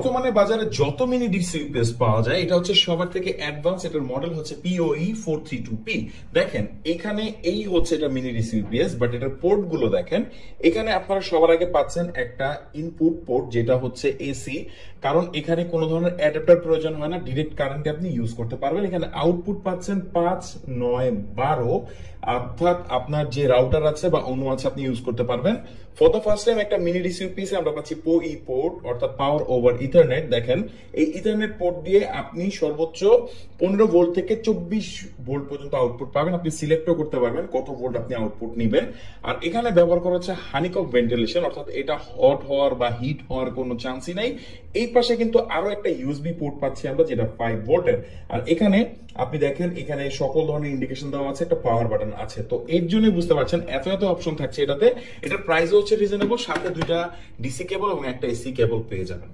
বর্তমানে বাজারে যত মিনি ডিসি ইউপিএস পাওয়া যায় এটা হচ্ছে সবার থেকে অ্যাডভান্স। এটার মডেল হচ্ছে POE 432P। দেখেন এখানে এই হচ্ছে এটা মিনি ডিসি ইউপিএস, বাট এটার পোর্ট গুলো দেখেন। এখানে আপনারা সবার আগে পাচ্ছেন একটা ইনপুট পোর্ট যেটা হচ্ছে এসি, কারণ এখানে কোনো ধরনের অ্যাডাপ্টার প্রয়োজন হয় না, ডিরেক্ট কারেন্টে আপনি ইউজ করতে পারবেন। এখানে আউটপুট পাচ্ছেন 5, 9, 12, অর্থাৎ আপনার যে রাউটার আছে বা অন্য আছে আপনি ইউজ করতে পারবেন। ফর দ্য ফার্স্ট টাইম একটা মিনি ডিসি ইউপিএসে আমরা পাচ্ছি PoE পোর্ট, অর্থাৎ পাওয়ার ওভার ইথারনেট। দেখেন এই ইথারনেট পোর্ট দিয়ে আপনি সর্বোচ্চ 15 ভোল্ট থেকে 24 ভোল্ট পর্যন্ত আউটপুট পাবেন। আপনি সিলেক্টও করতে পারবেন কত ভোল্ট আপনি আউটপুট নেবেন। আর এখানে ব্যবহার করা হচ্ছে হানিকক ভেন্টিলেশন, অর্থাৎ এটা হট হওয়ার বা হিট হওয়ার কোনো চান্সই নাই। এই পাশে কিন্তু আরো একটা ইউএসবি পোর্ট পাচ্ছি আমরা, যেটা 5 ভোল্টের। আর এখানে আপনি দেখেন এখানে সকল ধরনের ইন্ডিকেশন দেওয়া আছে, একটা পাওয়ার বাটন আছে। তো এর জন্য বুঝতে পারছেন এত এত অপশন থাকছে এটাতে। এটার প্রাইসও হচ্ছে রিজনেবল, সাথে 2টা ডিসি কেবল এবং একটা এসি কেবল পেয়ে যাবেন।